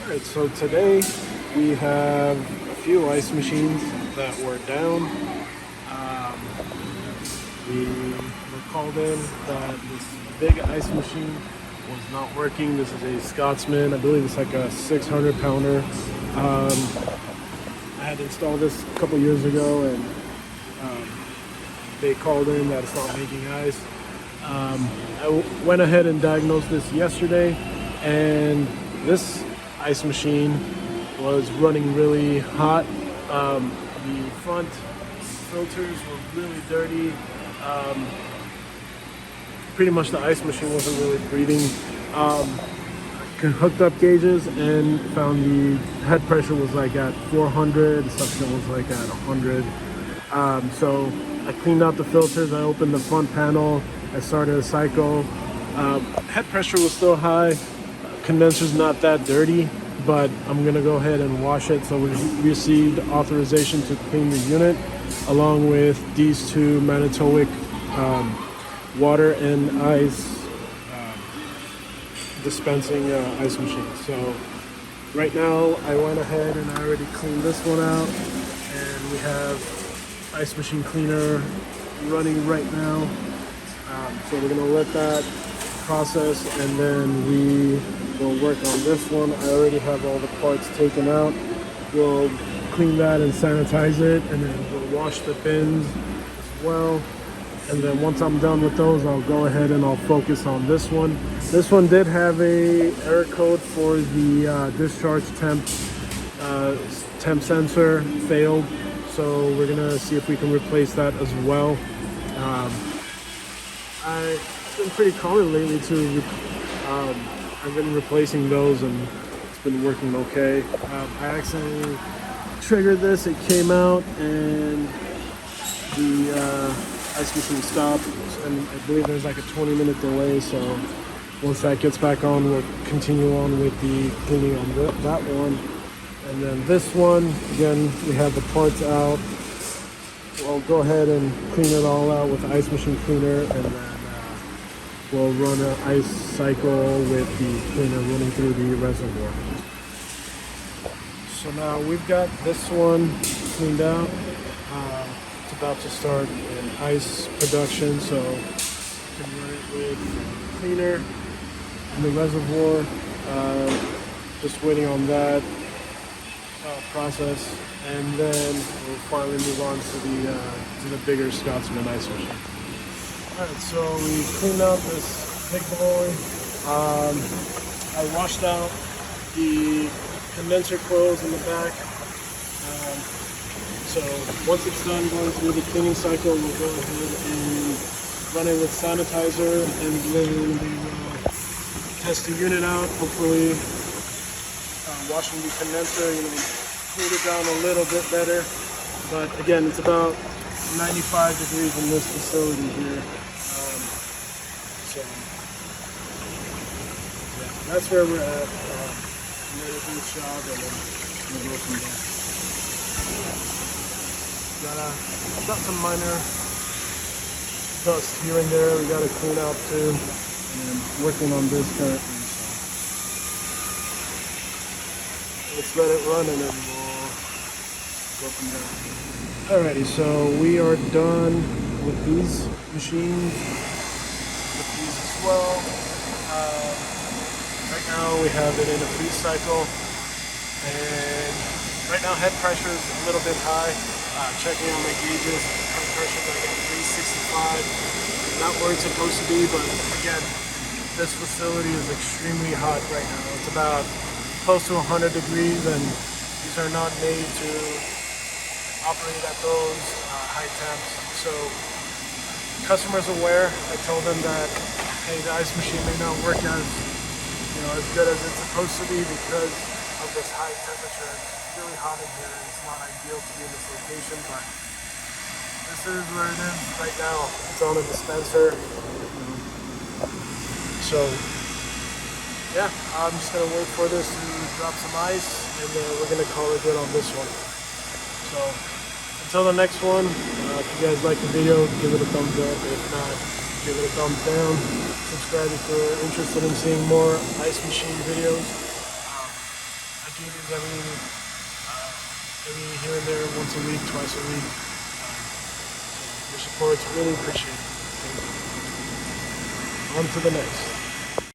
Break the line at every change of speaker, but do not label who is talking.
Alright, so today we have a few ice machines that were down. We were called in that this big ice machine was not working. This is a Scotsman. I believe it's like a 600 pounder. I had installed this a couple years ago, and they called in that it's not making ice. Went ahead and diagnosed this yesterday, and this ice machine was running really hot. The front filters were really dirty. Pretty much the ice machine wasn't really breathing. Hooked up gauges and found the head pressure was like at 400, suction was like at 100. So I cleaned out the filters, I opened the front panel, I started a cycle. Head pressure was still high, condenser's not that dirty, but I'm gonna go ahead and wash it. So we received authorization to clean the unit along with these two Manitowoc water and ice dispensing ice machines. So right now I went ahead and I already cleaned this one out, and we have ice machine cleaner running right now. So we're gonna let that process, and then we will work on this one. I already have all the parts taken out. We'll clean that and sanitize it, and then we'll wash the bins as well. And then once I'm done with those, I'll go ahead and I'll focus on this one. This one did have a error code for the discharge temp sensor failed. So we're gonna see if we can replace that as well. It's been pretty common lately too. I've been replacing those and it's been working okay. I accidentally triggered this, it came out, and the ice machine stopped, and I believe there's like a 20-minute delay. So once that gets back on, we'll continue on with the cleaning on that one. And then this one, again, we have the parts out. We'll go ahead and clean it all out with the ice machine cleaner, and then we'll run an ice cycle with the cleaner running through the reservoir. So now we've got this one cleaned out. It's about to start an ice production, so we can run it with cleaner in the reservoir. Just waiting on that process, and then we'll finally move on to the bigger Scotsman ice machine. Alright, so we cleaned out this big boy. I washed out the condenser coils in the back. So once it's done going through the cleaning cycle, we'll go ahead and run it with sanitizer, and then we will test the unit out. Hopefully washing the condenser, cool it down a little bit better. But again, it's about 95 degrees in this facility here. So yeah, that's where we're at. I'm ready to do this job, and then we'll go from there. Got some minor dust here and there we gotta clean out too, and working on this currently. So let's let it run, and then we'll go from there. Alrighty, so we are done with these machines, with these as well. Right now we have it in a freeze cycle, and right now head pressure is a little bit high. Checking on my gauges, head pressure is like at 365. Not where it's supposed to be, but again, this facility is extremely hot right now. It's about close to 100 degrees, and these are not made to operate at those high temps. So customers aware. I told them that, hey, the ice machine may not work as good as it's supposed to be because of this high temperature. It's really hot in here. It's not ideal to be in this location, but this is where it is right now. It's on a dispenser. So yeah, I'm just gonna wait for this to drop some ice, and then we're gonna call it good on this one. So until the next one, if you guys like the video, give it a thumbs up. If not, give it a thumbs down. Subscribe if you're interested in seeing more ice machine videos. gauges every here and there, once a week, twice a week. Your support's really appreciated. Thank you. On to the next.